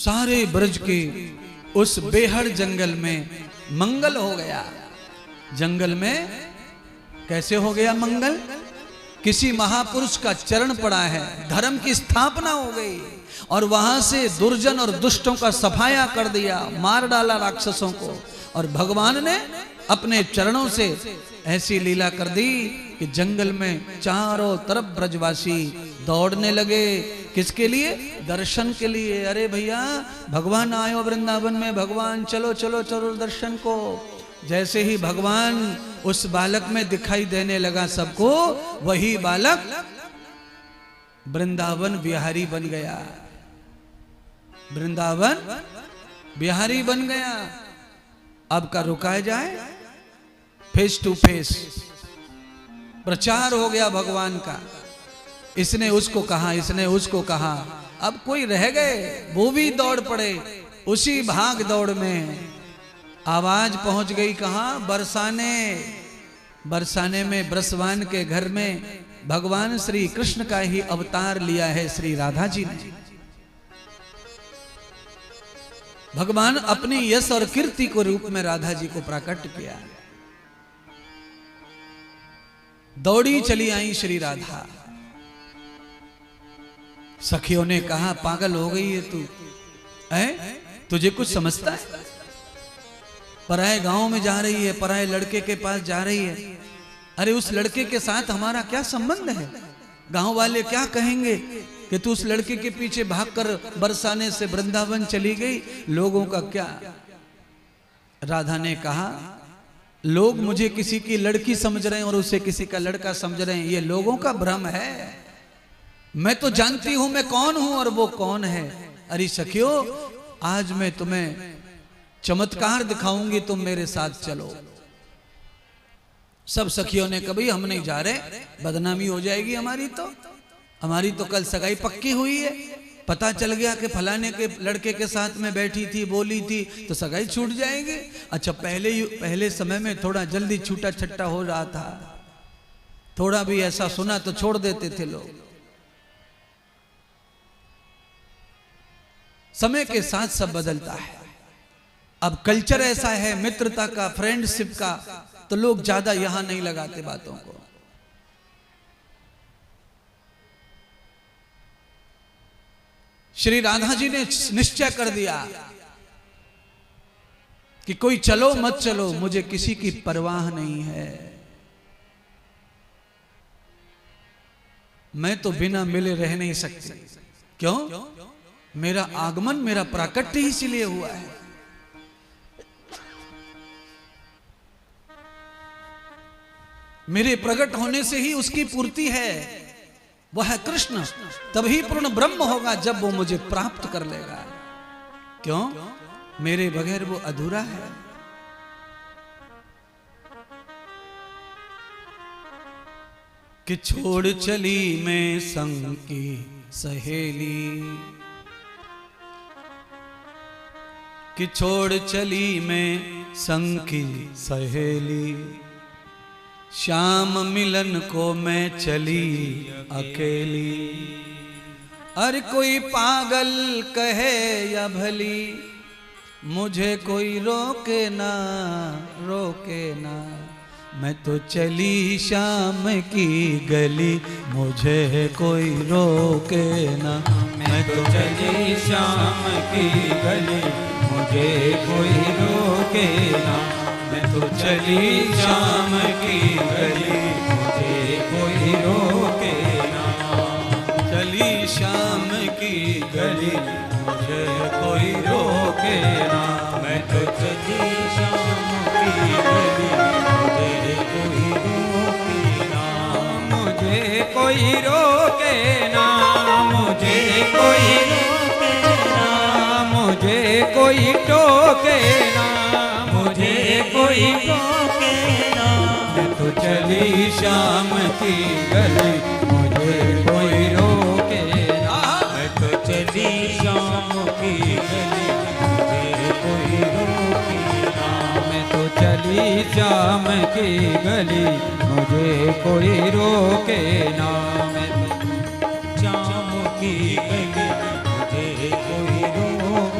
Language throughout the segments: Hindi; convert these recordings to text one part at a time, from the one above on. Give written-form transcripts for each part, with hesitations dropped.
सारे ब्रज के उस बेहद जंगल में मंगल हो गया। जंगल में कैसे हो गया मंगल? किसी महापुरुष का चरण पड़ा है, धर्म की स्थापना हो गई और वहां से दुर्जन और दुष्टों का सफाया कर दिया, मार डाला राक्षसों को। और भगवान ने अपने चरणों से ऐसी लीला कर दी कि जंगल में चारों तरफ ब्रजवासी दौड़ने लगे। किसके लिए? दर्शन के लिए। अरे भैया भगवान आयो वृंदावन में, भगवान चलो चलो चलो दर्शन को। जैसे ही भगवान उस बालक में दिखाई देने लगा सबको, वही बालक वृंदावन बिहारी बन गया। वृंदावन बिहारी बन गया। अब का रुकाया जाए? फेस टू फेस प्रचार हो गया भगवान का। इसने उसको कहा, इसने उसको कहा। अब कोई रह गए, वो भी दौड़ पड़े उसी भाग दौड़ में। आवाज पहुंच गई कहां? बरसाने। बरसाने में ब्रसवान के घर में भगवान श्री कृष्ण का ही अवतार लिया है श्री राधा जी ने। भगवान अपनी यश और कीर्ति को रूप में राधा जी को प्रकट किया। दौड़ी चली आई श्री राधा। सखियों ने कहा पागल हो गई है तू, तुझे कुछ समझता है? पराए गांव में जा रही है, पराए लड़के के पास जा रही है। अरे उस लड़के के साथ हमारा क्या संबंध है? गांव वाले क्या कहेंगे कि तू उस लड़के के पीछे भागकर बरसाने से वृंदावन चली गई? लोगों का क्या? राधा ने कहा लोग मुझे किसी की लड़की समझ रहे हैं और उसे किसी का लड़का समझ रहे हैं, ये लोगों का भ्रम है। मैं तो जानती हूं मैं कौन हूं और वो कौन है। अरे सखियों आज मैं तुम्हें चमत्कार दिखाऊंगी, तुम मेरे साथ चलो। सब सखियों ने कभी हम नहीं जा रहे, बदनामी हो जाएगी हमारी तो कल सगाई पक्की हुई है। पता चल गया कि फलाने के लड़के के साथ में बैठी थी, बोली थी, तो सगाई छूट जाएगी। अच्छा पहले समय में थोड़ा जल्दी छूटा छट्टा हो रहा था, थोड़ा भी ऐसा सुना तो छोड़ देते थे लोग। समय के साथ सब बदलता है। अब कल्चर ऐसा है मित्रता का, फ्रेंडशिप का, तो लोग ज्यादा यहां नहीं लगाते बातों को। श्री राधा जी ने निश्चय कर दिया कि कोई चलो मत चलो, मुझे किसी की परवाह नहीं है। मैं तो बिना मिले रह नहीं सकती। क्यों? मेरा आगमन, मेरा प्राकट्य इसीलिए हुआ है। मेरे प्रकट होने से ही उसकी पूर्ति है। वह है कृष्ण, तभी पूर्ण ब्रह्म होगा जब वो मुझे प्राप्त कर लेगा। क्यों? मेरे बगैर वो अधूरा है। कि छोड़ चली मैं संग की सहेली, कि छोड़ चली मैं संग की सहेली, श्याम मिलन को मैं चली अकेली। अरे कोई पागल कहे या भली, मुझे कोई रोके ना, रोके ना। मैं तो चली श्याम की गली, मुझे कोई रोके ना। मैं तो चली श्याम की गली, मुझे कोई रोके ना। मैं तो चली श्याम की गली, मुझे कोई रोके ना। चली श्याम की गली, मुझे कोई रोके ना। मैं तो चली श्याम की गली, मुझे कोई रोके ना। मुझे कोई रोके ना, मुझे कोई रोके ना। मुझे कोई टोके ना, मुझे कोई टोके ना। मैं तो चली श्याम की गली, मुझे कोई रोके ना। मैं तो चली श्याम की गली, मुझे कोई रोके ना। मैं तो चली श्याम की गली, मुझे कोई रोके ना। मैं तो श्याम की गली, मुझे कोई रोके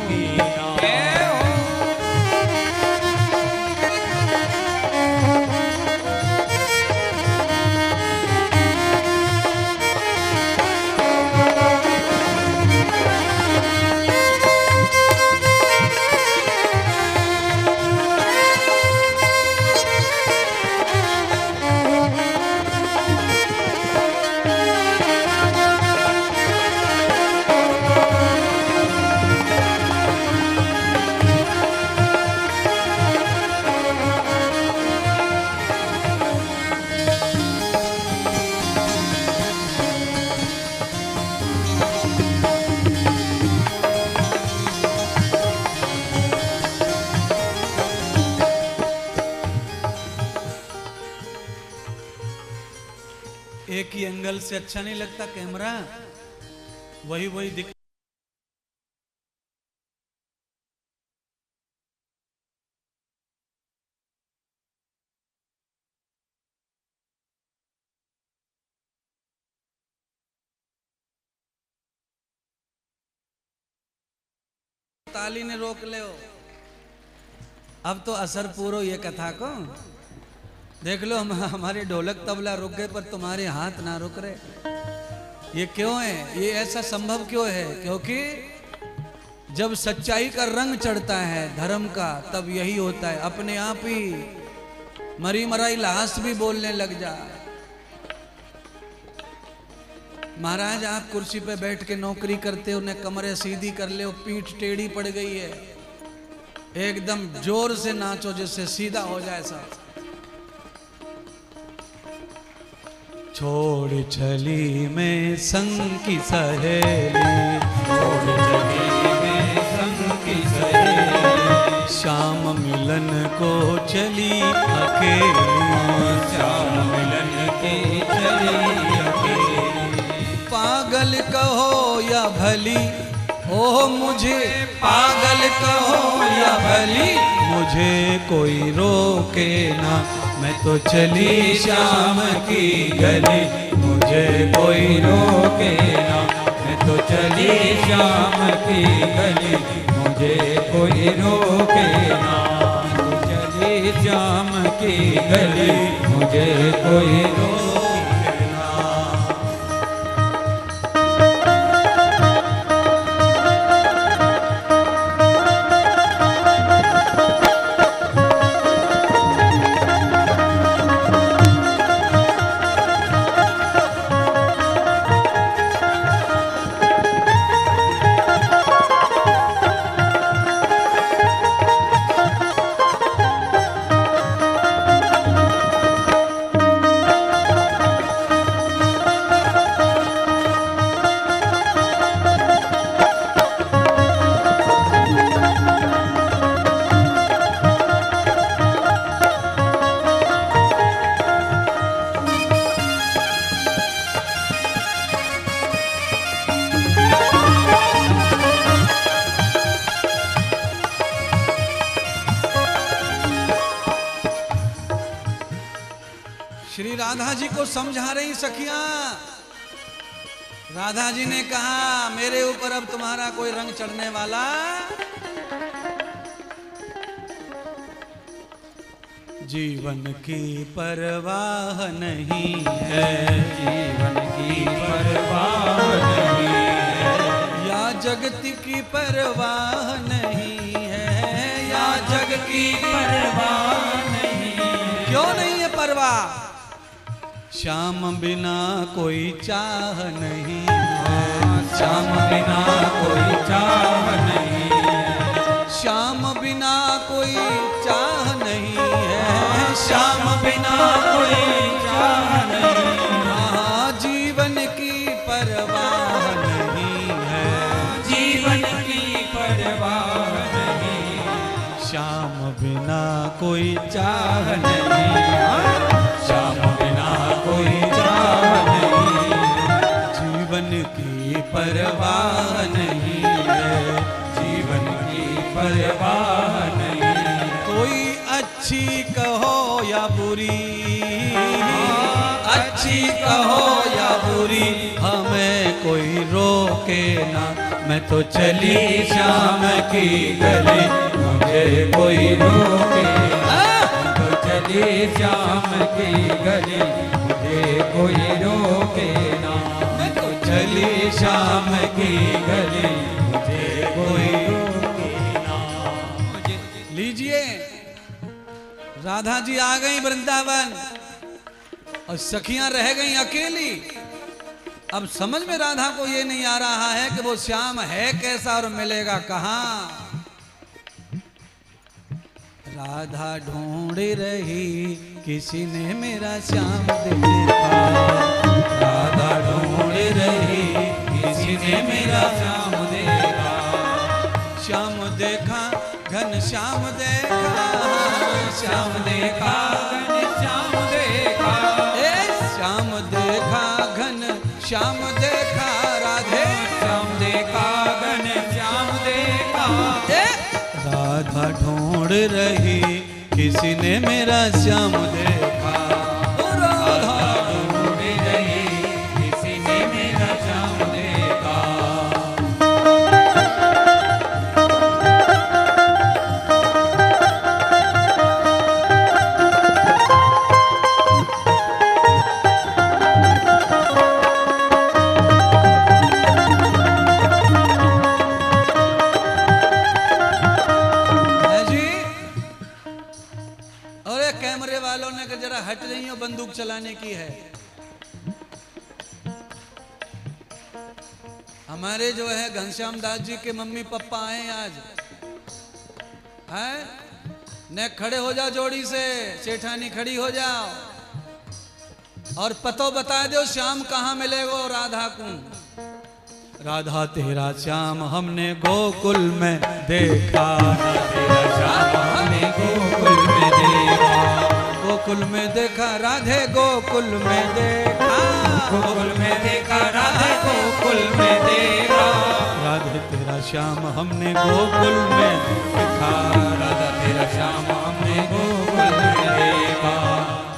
एक ही एंगल से अच्छा नहीं लगता कैमरा, वही दिख। ताली ने रोक ले हो। अब तो असर पूरो ये कथा को देख लो। हमारे ढोलक तबला रुक गए पर तुम्हारे हाथ ना रुक रहे। ये क्यों है? ये ऐसा संभव क्यों है? क्योंकि जब सच्चाई का रंग चढ़ता है धर्म का, तब यही होता है। अपने आप ही मरी मराई लाश भी बोलने लग जाए। महाराज आप कुर्सी पे बैठ के नौकरी करते हो, उन्हें कमरे सीधी कर ले, पीठ टेढ़ी पड़ गई है, एकदम जोर से नाचो जिससे सीधा हो जाए सब। छोड़ चली मैं संग की सहेली, छोड़ चली मैं संग की सहेली, शाम मिलन को चली अकेली, शाम मिलन के चली अकेली। पागल कहो या भली, ओ मुझे पागल कहो या भली, मुझे कोई रोके ना, मैं तो चली शाम की गली, मुझे कोई रोके ना, मैं तो चली शाम की गली, मुझे कोई रोके ना, तो चली शाम की गली, मुझे कोई रोके ना। श्री राधा जी को समझा रही सखियां। राधा जी ने कहा मेरे ऊपर अब तुम्हारा कोई रंग चढ़ने वाला जीवन की परवाह नहीं है, जीवन की परवाह नहीं है, या जगत की परवाह नहीं है, या जग की परवाह नहीं है। क्यों नहीं है परवाह? श्याम बिना कोई चाह नहीं है, श्याम बिना कोई चाह नहीं है, श्याम बिना कोई चाह नहीं है, श्याम बिना कोई चाह नहीं है, जीवन की परवाह नहीं है, जीवन की परवाह नहीं है, श्याम बिना कोई चाह नहीं है, श्याम बिना कोई चाह नहीं है, जीवन की परवाह नहीं है, जीवन की परवाह नहीं है। कोई अच्छी कहो या बुरी, अच्छी कहो या बुरी, हमें कोई रोके ना, मैं तो चली शाम की गली, मुझे कोई रोके ना, मैं तो चली शाम की गली, मुझे कोई रोके ना, मैं तो चली शाम की गली, मुझे कोई रोके ना। लीजिए राधा जी आ गई वृंदावन और सखियां रह गई अकेली। अब समझ में राधा को ये नहीं आ रहा है कि वो श्याम है कैसा और मिलेगा कहाँ। राधा ढूंढ रही किसी ने मेरा श्याम देखा, राधा ढूंढ रही किसी ने मेरा श्याम देखा, श्याम देखा घन श्याम देखा, श्याम देखा घन श्याम देखा, श्याम देखा देखा घन श्याम देखा राधे श्याम देखा घन श्याम देखा राधा ढूंढ रही किसी ने मेरा श्याम देखा राधा ढूंढ रही किसी ने मेरा श्याम देखा जरा हट रही हो, बंदूक चलाने की है। हमारे जो है घनश्याम दास जी के मम्मी पापा आए आज, हैं? ने खड़े हो जाओ जोड़ी से, सेठानी खड़ी हो जाओ और पतो बता दो श्याम कहाँ मिलेगो राधा को। राधा तेरा श्याम हमने गोकुल में देखा, तेरा श्याम हमने गोकुल में देखा, गोकुल में देखा राधे गोकुल में देखा, गोकुल में देखा राधे गोकुल में देखा, राधे तेरा श्याम हमने गोकुल में देखा, राधा तेरा श्याम हमने गोकुल में देखा,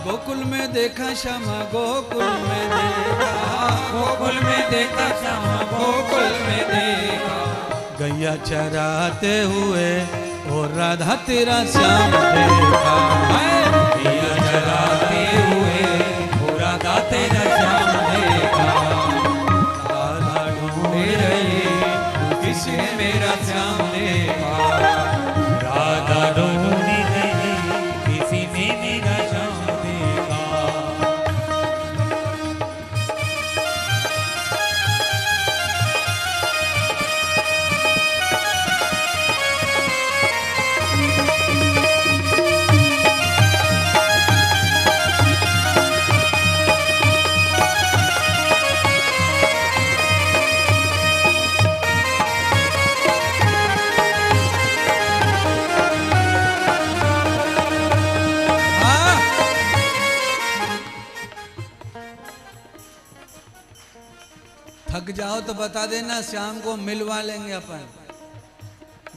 गोकुल में देखा श्याम गोकुल में देखा, गोकुल में देखा श्याम गोकुल में देखा, गैया चराते हुए और राधा तेरा श्याम देखा, गैया चराते हुए और राधा तेरा श्याम देखा, राधा ढूंढ रही किसी ने मेरा श्याम देखा, राधा ढूंढ रही किसी ने मेरा श्याम देखा। थक जाओ तो बता देना, शाम को मिलवा लेंगे अपन।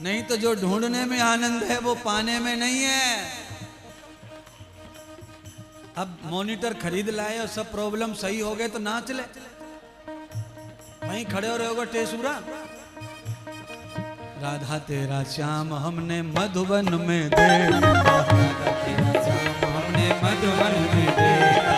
नहीं तो जो ढूंढने में आनंद है वो पाने में नहीं है। अब मॉनिटर खरीद लाए और सब प्रॉब्लम सही हो गए तो नाच ले, वहीं खड़े हो रहोगे टेसूरा। राधा तेरा श्याम हमने मधुबन में देखा, राधा तेरा श्याम हमने मधुबन में देखा,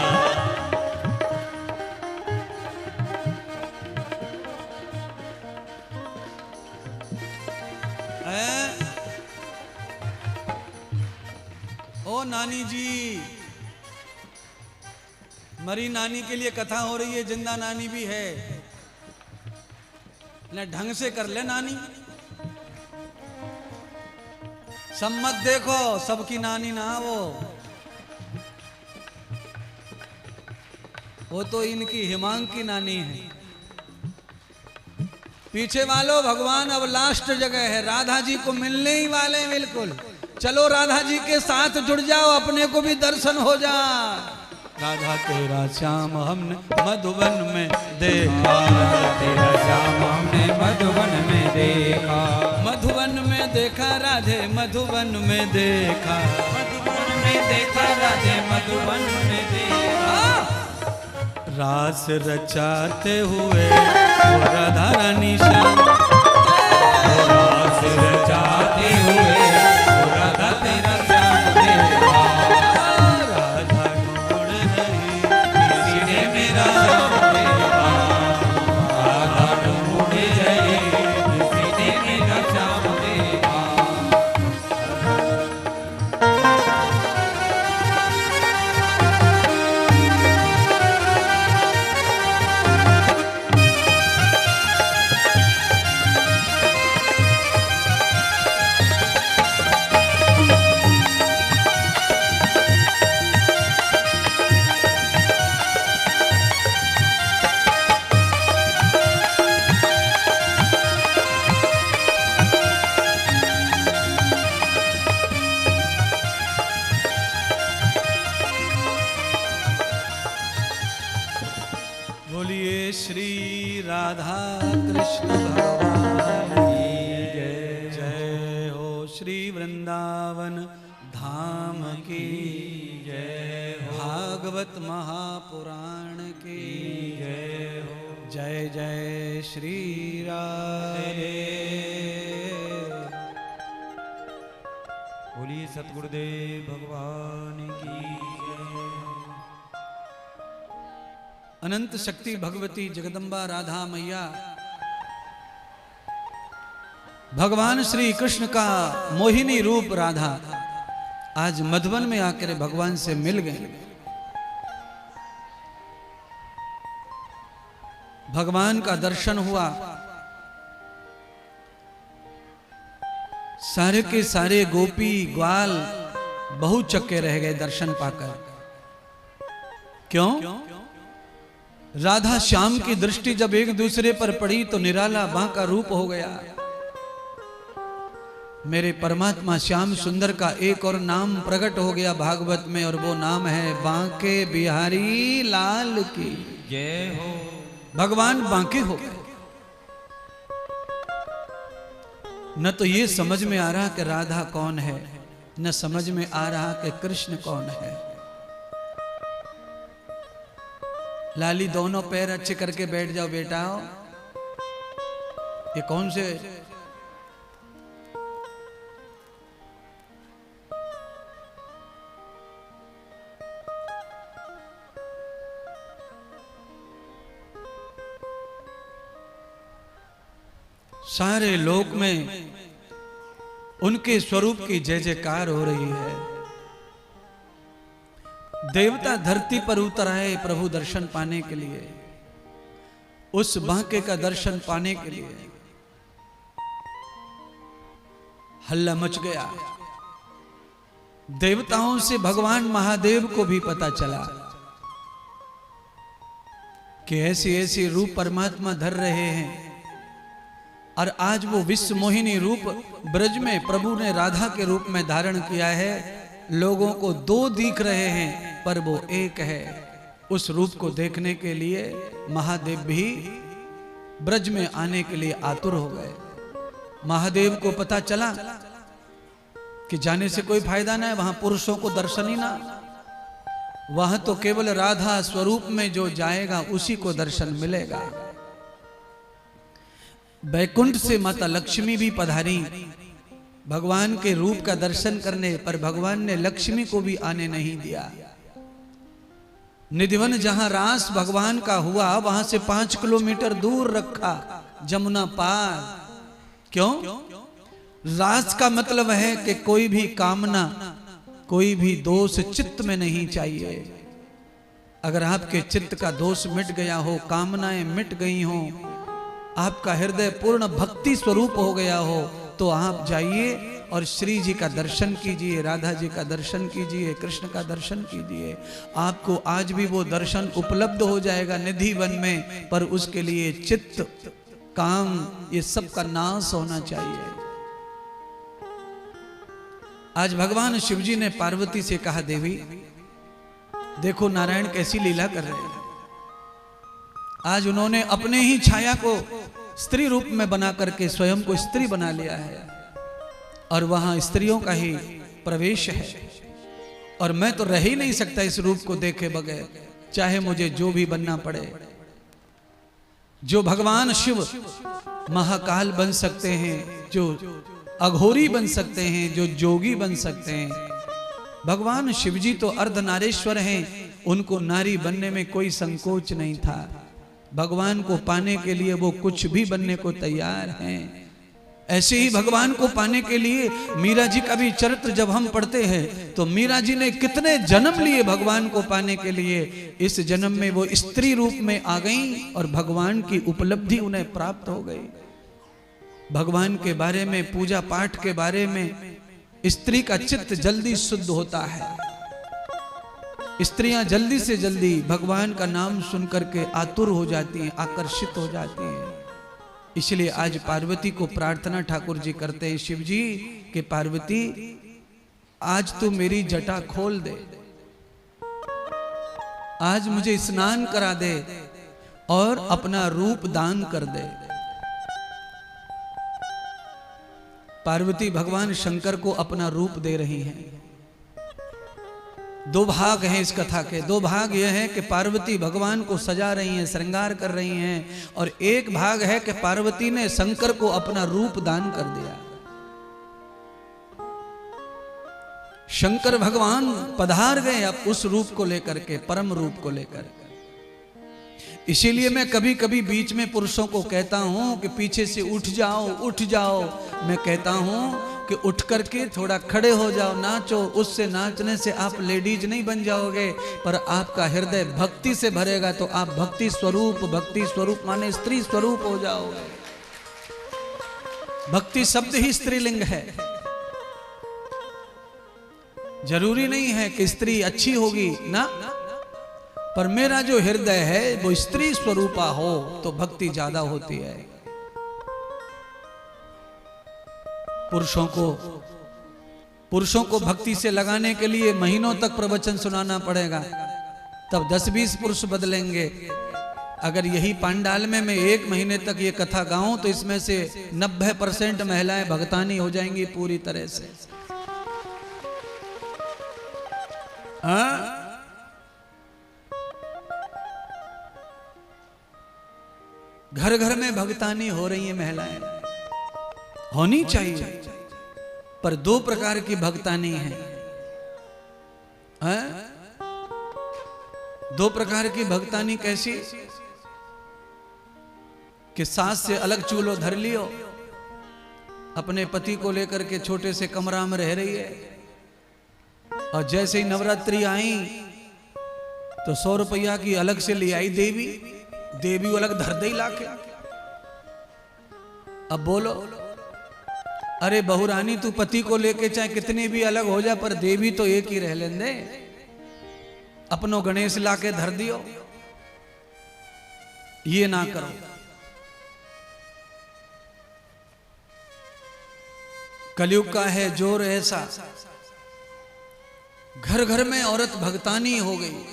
ओ नानी जी, मरी नानी के लिए कथा हो रही है, जिंदा नानी भी है, ले ढंग से कर ले नानी। सब मत देखो, सबकी नानी ना वो तो इनकी हिमांग की नानी है। पीछे वालों, भगवान अब लास्ट जगह है, राधा जी को मिलने ही वाले हैं बिल्कुल। चलो राधा जी के साथ जुड़ जाओ, अपने को भी दर्शन हो जा। राधा तेरा श्याम हमने मधुबन में देखा, राधा तेरा श्याम हमने मधुबन में देखा, मधुबन में देखा राधे मधुबन में देखा, मधुबन में देखा राधे मधुबन में देखा, रास रचाते हुए वो राधा रानी श्याम, रास रचाते हुए वो राधा तेरा श्याम देखा, राधा ढूंढ रही किसी ने मेरा श्याम देखा, राधा ढूंढ रही किसी ने मेरा श्याम देखा। बोलिए श्री राधा कृष्ण भगवान की जय। जय हो श्री वृंदावन धाम की जय हो। भागवत महापुराण की जय हो। जय जय श्री राधे। बोलिए सतगुरुदेव भगवान की जय। अनंत शक्ति भगवती जगदम्बा राधा मैया भगवान श्री कृष्ण का मोहिनी रूप राधा आज मधुबन में आकर भगवान से मिल गए। भगवान का दर्शन हुआ। सारे के सारे गोपी ग्वाल बहुत चक्के रह गए दर्शन पाकर। क्यों? राधा श्याम की दृष्टि जब एक दूसरे पर पड़ी तो निराला बांका रूप हो गया। मेरे परमात्मा श्याम सुंदर का एक और नाम प्रकट हो गया भागवत में, और वो नाम है बांके बिहारी लाल की जय हो। भगवान बांके हो गए। न तो ये समझ में आ रहा कि राधा कौन है, न समझ में आ रहा कि कृष्ण कौन है। लाली दोनों पैर अच्छे करके बैठ जाओ बेटा। ये कौन से सारे लोक में उनके स्वरूप की जय जयकार हो रही है। देवता धरती पर उतर आए प्रभु दर्शन पाने के लिए, उस बांके का दर्शन पाने के लिए। हल्ला मच गया। देवताओं से भगवान महादेव को भी पता चला कि ऐसे ऐसे रूप परमात्मा धर रहे हैं, और आज वो विश्व मोहिनी रूप ब्रज में प्रभु ने राधा के रूप में धारण किया है। लोगों को दो दिख रहे हैं पर वो एक है। उस रूप को देखने के लिए महादेव भी ब्रज में आने के लिए आतुर हो गए। महादेव को पता चला कि जाने से कोई फायदा ना है, वहां पुरुषों को दर्शन ही ना, वहां तो केवल राधा स्वरूप में जो जाएगा उसी को दर्शन मिलेगा। बैकुंठ से माता लक्ष्मी भी पधारी भगवान के रूप का दर्शन करने, पर भगवान ने लक्ष्मी को भी आने नहीं दिया। निधिवन जहां रास भगवान का हुआ वहां से 5 किलोमीटर दूर रखा, जमुना पार। क्यों? रास का मतलब है कि कोई भी कामना, कोई भी दोष चित्त में नहीं चाहिए। अगर आपके चित्त का दोष मिट गया हो, कामनाएं मिट गई हो, आपका हृदय पूर्ण भक्ति स्वरूप हो गया हो, तो आप जाइए और श्री जी का दर्शन कीजिए, राधा जी का दर्शन कीजिए, कृष्ण का दर्शन कीजिए। आपको आज भी वो दर्शन उपलब्ध हो जाएगा निधि वन में, पर उसके लिए चित्त, काम, ये सब का नाश होना चाहिए। आज भगवान शिव जी ने पार्वती से कहा, देवी देखो नारायण कैसी लीला कर रहे हैं। आज उन्होंने अपने ही छाया को स्त्री रूप में बना करके स्वयं को स्त्री बना लिया है, और वहां स्त्रियों का ही प्रवेश है। और मैं तो रह ही नहीं सकता इस रूप को देखे बगैर, चाहे मुझे जो भी बनना पड़े। जो भगवान शिव महाकाल बन सकते हैं, जो अघोरी बन सकते हैं, जो जोगी बन सकते हैं, भगवान शिव जी तो अर्धनारेश्वर हैं। उनको नारी बनने में कोई संकोच नहीं था। भगवान को पाने के लिए वो कुछ भी बनने को तैयार हैं। ऐसे ही भगवान को पाने के लिए मीरा जी का भी चरित्र जब हम पढ़ते हैं तो मीरा जी ने कितने जन्म लिए भगवान को पाने के लिए। इस जन्म में वो स्त्री रूप में आ गई और भगवान की उपलब्धि उन्हें प्राप्त हो गई। भगवान के बारे में, पूजा पाठ के बारे में स्त्री का चित्त जल्दी शुद्ध होता है। स्त्रियां जल्दी से जल्दी भगवान का नाम सुन करके आतुर हो जाती हैं, आकर्षित हो जाती हैं। इसलिए आज पार्वती को प्रार्थना ठाकुर जी करते हैं, शिव जी कि पार्वती आज तू मेरी जटा खोल दे, आज मुझे स्नान करा दे, और अपना रूप दान कर दे। पार्वती भगवान शंकर को अपना रूप दे रही हैं। दो भाग हैं इस कथा के। दो भाग यह है कि पार्वती भगवान को सजा रही हैं, श्रृंगार कर रही हैं, और एक भाग है कि पार्वती ने शंकर को अपना रूप दान कर दिया। शंकर भगवान पधार गए अब उस रूप को लेकर के, परम रूप को लेकर। इसीलिए मैं कभी कभी बीच में पुरुषों को कहता हूं कि पीछे से उठ जाओ उठ जाओ। मैं कहता हूं कि उठ करके थोड़ा खड़े हो जाओ, नाचो। उससे नाचने से आप लेडीज नहीं बन जाओगे, पर आपका हृदय भक्ति से भरेगा तो आप भक्ति स्वरूप माने स्त्री स्वरूप हो जाओगे। भक्ति शब्द ही स्त्रीलिंग है। जरूरी नहीं है कि स्त्री अच्छी होगी ना, पर मेरा जो हृदय है वो स्त्री स्वरूपा हो तो भक्ति ज्यादा होती है। पुरुषों को भक्ति से लगाने के लिए महीनों तक प्रवचन सुनाना पड़ेगा, तब 10-20 पुरुष बदलेंगे। अगर यही पंडाल में मैं 1 महीने तक ये कथा गाऊं तो इसमें से 90% महिलाएं भगतानी हो जाएंगी पूरी तरह से। घर घर में भगतानी हो रही है महिलाएं, होनी चाहिए, पर 2 प्रकार की भगतानी है। 2 प्रकार की भगतानी कैसी? कि सास से अलग चूल्हो धर लियो, अपने पति को लेकर के छोटे से कमरा में रह रही है, और जैसे ही नवरात्रि आई तो 100 रुपया की अलग से ले आई देवी अलग धर दे लाके। अब बोलो, अरे बहुरानी तू पति को लेके चाहे कितनी भी अलग हो जा, पर देवी तो एक ही रह लेंदे। अपनो गणेश लाके धर दियो, ये ना करो। कलयुग का है जोर ऐसा, घर घर में औरत भगतानी हो गई।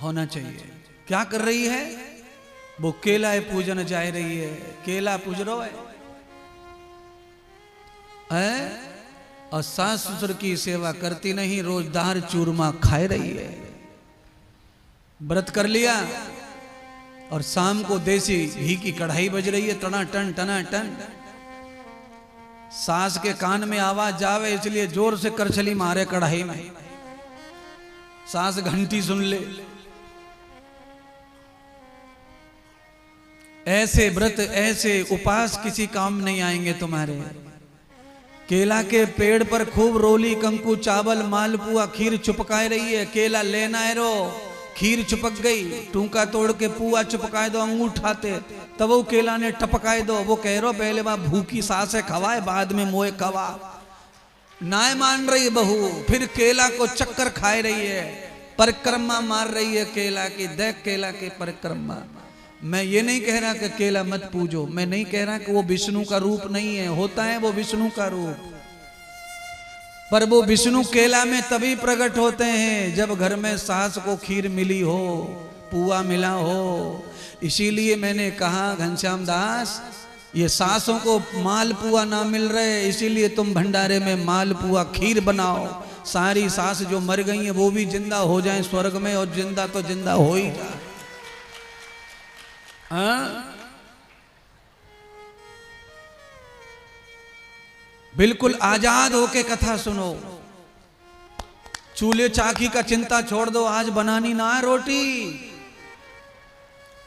होना चाहिए। क्या कर रही है वो? केला पूजन जा रही है, केला पूज रो है, और सास ससुर की सेवा करती नहीं, रोज दार चूरमा खाए रही है। व्रत कर लिया और शाम को देसी घी की कढ़ाई बज रही है, टना टन। सास के कान में आवाज जावे इसलिए जोर से करछली मारे कढ़ाई में, सास घंटी सुन ले। ऐसे व्रत ऐसे उपास किसी काम नहीं आएंगे तुम्हारे। केला के पेड़ पर खूब रोली कंकु चावल मालपुआ खीर चुपकाए रही है। केला लेना है रो, खीर चुपक गई, टूका तोड़ के पुआ चुपकाए दो, अंगूठाते तब वो केला ने टपकाए दो। वो कह रो पहले वहां भूखी सास है खवाए, बाद में मोए खवा। नाय मान रही बहू, फिर केला को चक्कर खाए रही है, परिक्रमा मार रही है केला की। देख केला के परिक्रमा। मैं ये नहीं कह रहा कि केला मत पूजो, मैं नहीं कह रहा कि वो विष्णु का रूप नहीं है, होता है वो विष्णु का रूप, पर वो विष्णु केला में तभी प्रकट होते हैं जब घर में सास को खीर मिली हो, पुआ मिला हो। इसीलिए मैंने कहा घनश्याम दास, ये सासों को माल पुआ ना मिल रहे, इसीलिए तुम भंडारे में माल पुआ खीर बनाओ। सारी सास जो मर गई हैं वो भी जिंदा हो जाएं स्वर्ग में, और जिंदा तो जिंदा हो ही जाए। बिल्कुल आजाद होके कथा सुनो। चूल्हे चाकी का चिंता छोड़ दो, आज बनानी ना है रोटी।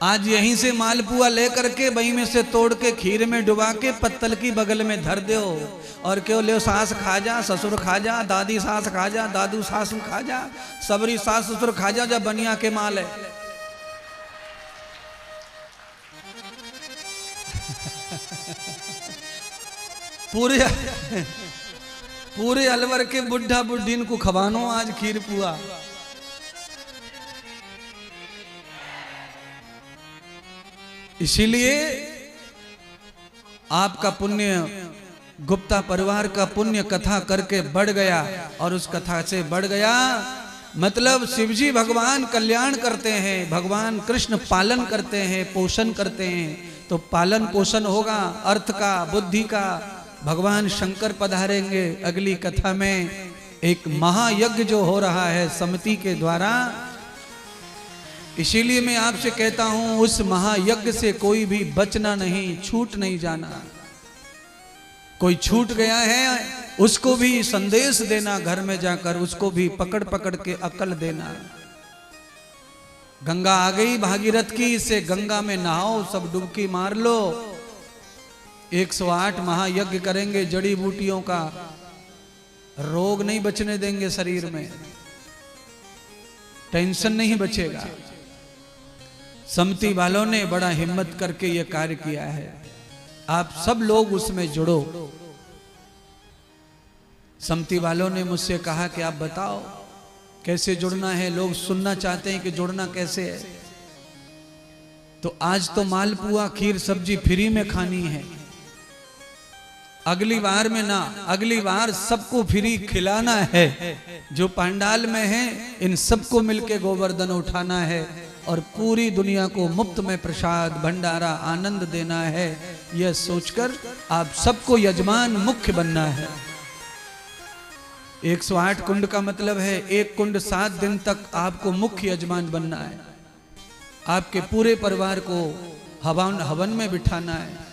आज यहीं से मालपुआ लेकर के वहीं में से तोड़ के खीर में डुबा के पत्तल की बगल में धर दो, और क्यों ले सास खा जा, ससुर खा जा, दादी सास खा जा, दादू सासू खा जा, सबरी सास ससुर खा जा, जब बनिया के माल है। पूरे अलवर के बुढ़ा बुढ़ीन को खवानो आज खीर पुआ। इसीलिए आपका पुण्य, गुप्ता परिवार का पुण्य कथा करके बढ़ गया, और उस कथा से बढ़ गया मतलब शिवजी भगवान कल्याण करते हैं, भगवान कृष्ण पालन करते हैं, पोषण करते हैं। तो पालन पोषण होगा अर्थ का, बुद्धि का। भगवान शंकर पधारेंगे अगली कथा में। एक महायज्ञ जो हो रहा है समिति के द्वारा, इसीलिए मैं आपसे कहता हूं उस महायज्ञ से कोई भी बचना नहीं, छूट नहीं जाना। कोई छूट गया है उसको भी संदेश देना, घर में जाकर उसको भी पकड़ पकड़ के अकल देना। गंगा आ गई भागीरथ की, इससे गंगा में नहाओ, सब डुबकी मार लो। 108 महायज्ञ करेंगे जड़ी बूटियों का, रोग नहीं बचने देंगे शरीर में, टेंशन नहीं बचेगा। समिति वालों ने बड़ा हिम्मत करके ये कार्य किया है, आप सब लोग उसमें जुड़ो। समिति वालों ने मुझसे कहा कि आप बताओ कैसे जुड़ना है, लोग सुनना चाहते हैं कि जुड़ना कैसे है। तो आज तो मालपुआ खीर सब्जी फ्री में खानी है, अगली बार में ना, अगली बार सबको फ्री खिलाना है। जो पंडाल में है इन सबको मिलके गोवर्धन उठाना है और पूरी दुनिया को मुफ्त में प्रसाद भंडारा आनंद देना है। यह सोचकर आप सबको यजमान मुख्य बनना है। 108 कुंड का मतलब है एक कुंड 7 दिन तक आपको मुख्य यजमान बनना है। आपके पूरे परिवार को हवन में बिठाना है।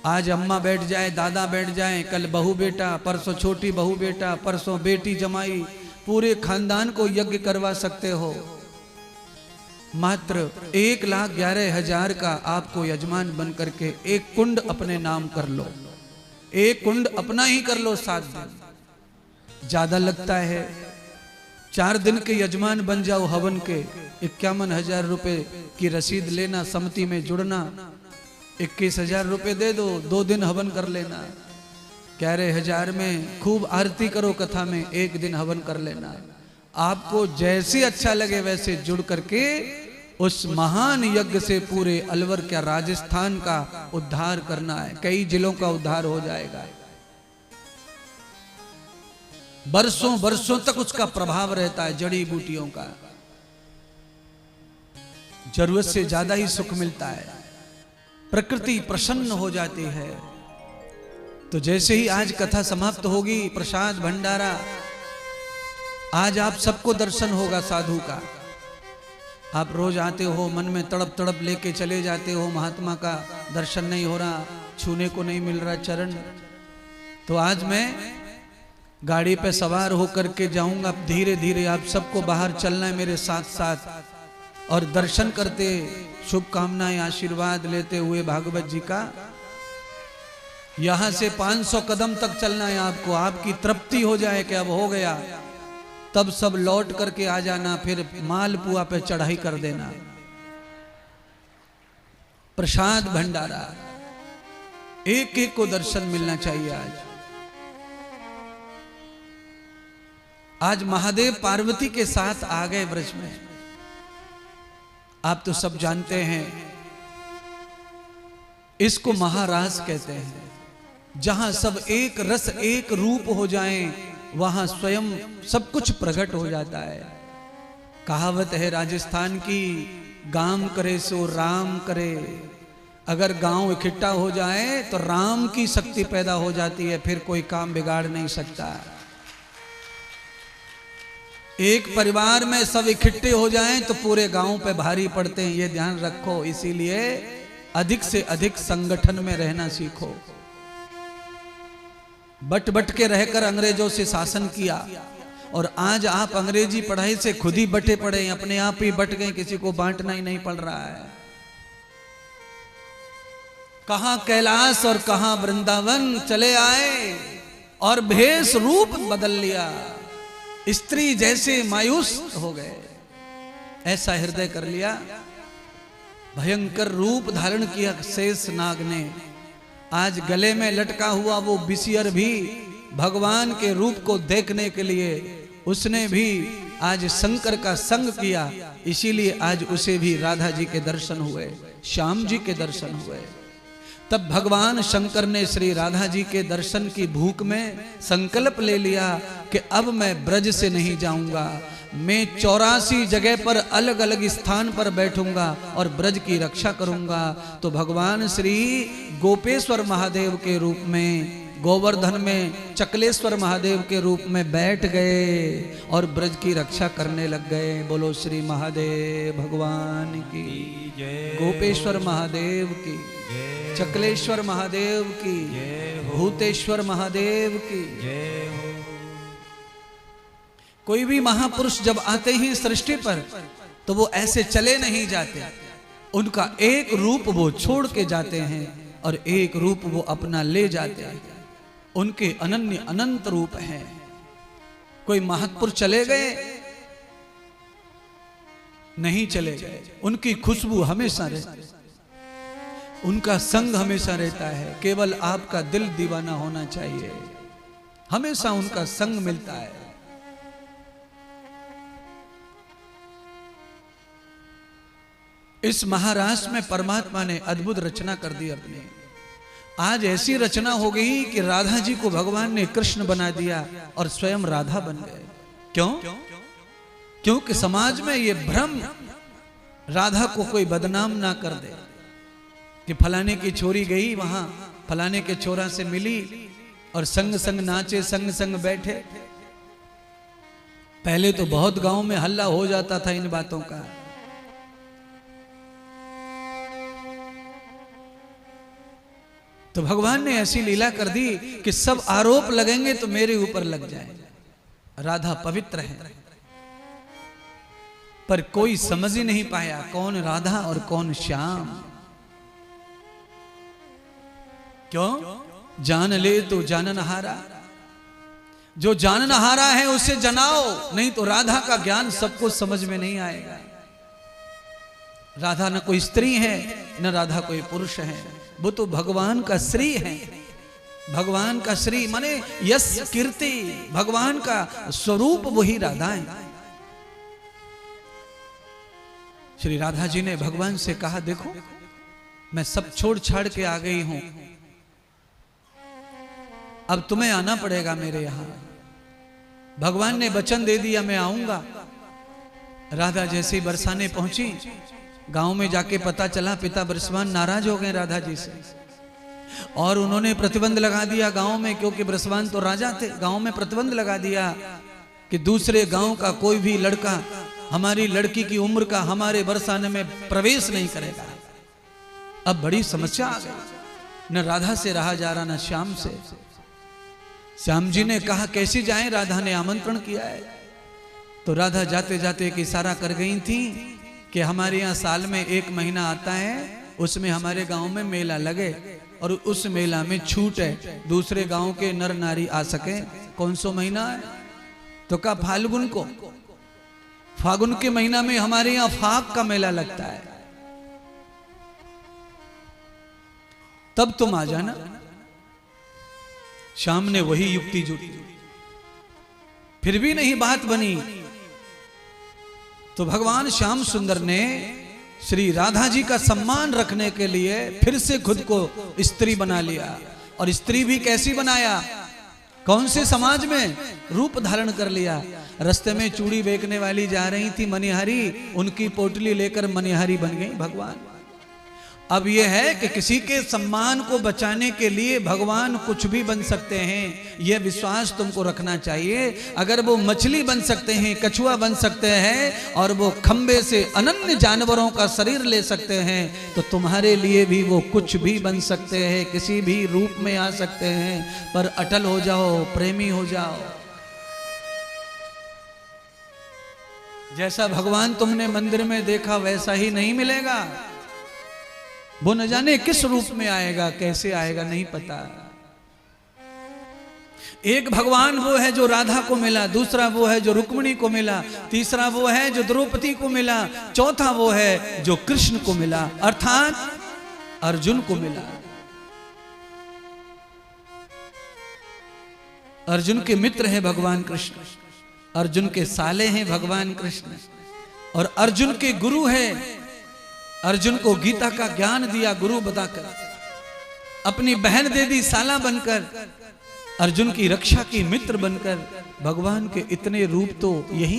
आज अम्मा बैठ जाए, दादा बैठ जाए, कल बहू बेटा, परसों छोटी बहू बेटा, परसों बेटी जमाई, पूरे खानदान को यज्ञ करवा सकते हो। मात्र 1,11,000 का आपको यजमान बन करके एक कुंड अपने नाम कर लो, एक कुंड अपना ही कर लो। 7 दिन ज्यादा लगता है, 4 दिन के यजमान बन जाओ हवन के। 51,000 रुपए की रसीद लेना, समिति में जुड़ना, 21,000 रुपए दे दो, 2 दिन हवन कर लेना। 11,000 में खूब आरती करो कथा में, 1 दिन हवन कर लेना। आपको जैसे अच्छा लगे वैसे जुड़ करके उस महान यज्ञ से पूरे अलवर का, राजस्थान का उद्धार करना है। कई जिलों का उद्धार हो जाएगा। बरसों बरसों तक उसका प्रभाव रहता है जड़ी बूटियों का, जरूरत से ज्यादा ही सुख मिलता है, प्रकृति प्रसन्न हो जाती है। तो जैसे ही आज कथा समाप्त होगी, प्रसाद भंडारा, आज आप सबको दर्शन होगा साधु का। आप रोज आते हो, मन में तड़प तड़प लेके चले जाते हो, महात्मा का दर्शन नहीं हो रहा, छूने को नहीं मिल रहा चरण। तो आज मैं गाड़ी पे सवार होकर के जाऊंगा, धीरे धीरे आप सबको बाहर चलना है मेरे साथ साथ, और दर्शन करते, शुभकामनाएं आशीर्वाद लेते हुए भागवत जी का। यहां से 500 कदम तक चलना है आपको। आपकी तृप्ति हो जाए कि अब हो गया, तब सब लौट करके आ जाना, फिर मालपुआ पे चढ़ाई कर देना। प्रसाद भंडारा, एक एक को दर्शन मिलना चाहिए। आज महादेव पार्वती के साथ आ गए ब्रज में। आप तो सब जानते हैं, इसको महारास कहते हैं। जहां सब एक रस एक रूप हो जाएं, वहां स्वयं सब कुछ प्रकट हो जाता है। कहावत है राजस्थान की, गांव करे सो राम करे। अगर गांव इकट्ठा हो जाए तो राम की शक्ति पैदा हो जाती है, फिर कोई काम बिगाड़ नहीं सकता। एक परिवार में सब इकट्ठे हो जाएं तो पूरे गांव पे भारी पड़ते हैं, ये ध्यान रखो। इसीलिए अधिक से अधिक संगठन में रहना सीखो। बट बट के रहकर अंग्रेजों से शासन किया, और आज आप अंग्रेजी पढ़ाई से खुद ही बटे पड़े, अपने आप ही बट गए, किसी को बांटना ही नहीं पड़ रहा है। कहां कैलाश और कहां वृंदावन चले आए और भेष रूप बदल लिया, स्त्री जैसे मायूस हो गए। ऐसा हृदय कर लिया, भयंकर रूप धारण किया शेष नाग ने। आज गले में लटका हुआ वो बिसियर भी भगवान के रूप को देखने के लिए उसने भी आज शंकर का संग किया। इसीलिए आज उसे भी राधा जी के दर्शन हुए, श्याम जी के दर्शन हुए। तब भगवान शंकर ने श्री राधा जी के दर्शन की भूख में संकल्प ले लिया कि अब मैं ब्रज से नहीं जाऊंगा, मैं 84 जगह पर अलग अलग स्थान पर बैठूंगा और ब्रज की रक्षा करूंगा। तो भगवान श्री गोपेश्वर महादेव के रूप में, गोवर्धन में चकलेश्वर महादेव के रूप में बैठ गए और ब्रज की रक्षा करने लग गए। बोलो श्री महादेव भगवान की जय, गोपेश्वर महादेव की, चकलेश्वर महादेव की, भूतेश्वर महादेव की जय हो। कोई भी महापुरुष जब आते हैं सृष्टि पर तो वो ऐसे चले नहीं जाते, उनका एक रूप वो छोड़ के जाते हैं और एक रूप वो अपना ले जाते हैं। उनके अनन्य अनंत रूप हैं। कोई महापुरुष चले गए नहीं चले गए, उनकी खुशबू हमेशा रहती है, उनका संग हमेशा रहता है। केवल आपका दिल दीवाना होना चाहिए, हमेशा उनका संग मिलता है। इस महाराष्ट्र में परमात्मा ने अद्भुत रचना कर दी अपनी। आज ऐसी रचना हो गई कि राधा जी को भगवान ने कृष्ण बना दिया और स्वयं राधा बन गए। क्यों? क्योंकि समाज में ये भ्रम, राधा को कोई बदनाम ना कर दे कि फलाने की छोरी गई वहां, फलाने के छोरा से मिली और संग संग नाचे, संग संग बैठे। पहले तो बहुत गांव में हल्ला हो जाता था इन बातों का। तो भगवान ने ऐसी लीला कर दी कि सब आरोप लगेंगे तो मेरे ऊपर लग जाए। राधा पवित्र है, पर कोई समझ ही नहीं पाया कौन राधा और कौन श्याम। क्यों? जान ले तो जाननहारा, जो जाननहारा है उसे जनाओ, नहीं तो राधा का ज्ञान सबको समझ में नहीं आएगा। राधा न कोई स्त्री है न राधा कोई पुरुष है, वो तो भगवान का श्री है। भगवान का श्री माने यश कीर्ति, भगवान का स्वरूप वही राधा है। श्री राधा जी ने भगवान से कहा, देखो मैं सब छोड़ छाड़ के आ गई हूं, अब तुम्हें आना पड़ेगा मेरे यहां। भगवान ने वचन दे दिया, मैं आऊंगा। राधा जैसी बरसाने पहुंची, गांव में जाके पता चला पिता बृषभान नाराज हो गए राधा जी से और उन्होंने प्रतिबंध लगा दिया गांव में, क्योंकि बृषभान तो राजा थे। गांव में प्रतिबंध लगा दिया कि दूसरे गांव का कोई भी लड़का हमारी लड़की की उम्र का हमारे बरसाने में प्रवेश नहीं करेगा। अब बड़ी समस्या आ गई, न राधा से रहा जा रहा न श्याम से। श्याम जी ने कहा कैसे जाएं, राधा ने आमंत्रण किया है। तो राधा जाते जाते एक इशारा कर गई थी कि हमारे यहाँ साल में 1 महीना आता है, उसमें हमारे गांव में मेला लगे और उस मेला में छूट है, दूसरे गांव के नर नारी आ सके। कौन सा महीना है? तो कहा फाल्गुन को। फागुन के महीना में हमारे यहाँ फाग का मेला लगता है, तब तुम आ जाना। श्याम ने वही युक्ति जुटी, फिर भी नहीं बात बनी। तो भगवान श्याम सुंदर ने श्री राधा जी का सम्मान रखने के लिए फिर से खुद को स्त्री बना लिया। और स्त्री भी कैसी बनाया? कौन से समाज में? रूप धारण कर लिया। रास्ते में चूड़ी बेचने वाली जा रही थी मनिहारी, उनकी पोटली लेकर मनिहारी बन गई भगवान। अब यह है कि किसी के सम्मान को बचाने के लिए भगवान कुछ भी बन सकते हैं, यह विश्वास तुमको रखना चाहिए। अगर वो मछली बन सकते हैं, कछुआ बन सकते हैं और वो खंबे से अनन्य जानवरों का शरीर ले सकते हैं, तो तुम्हारे लिए भी वो कुछ भी बन सकते हैं, किसी भी रूप में आ सकते हैं। पर अटल हो जाओ, प्रेमी हो जाओ। जैसा भगवान तुमने मंदिर में देखा वैसा ही नहीं मिलेगा। वो न जाने किस रूप में आएगा, कैसे आएगा नहीं पता। एक भगवान वो है जो राधा को मिला, दूसरा वो है जो रुक्मिणी को मिला, तीसरा वो है जो द्रौपदी को मिला, चौथा वो है जो कृष्ण को मिला अर्थात अर्जुन को मिला। अर्जुन के मित्र हैं भगवान कृष्ण, अर्जुन के साले हैं भगवान कृष्ण, और अर्जुन के गुरु हैं। अर्जुन को गीता का ज्ञान दिया गुरु बताकर, अपनी बहन दे दी साला बनकर, अर्जुन की रक्षा की मित्र बनकर। भगवान के इतने रूप तो यही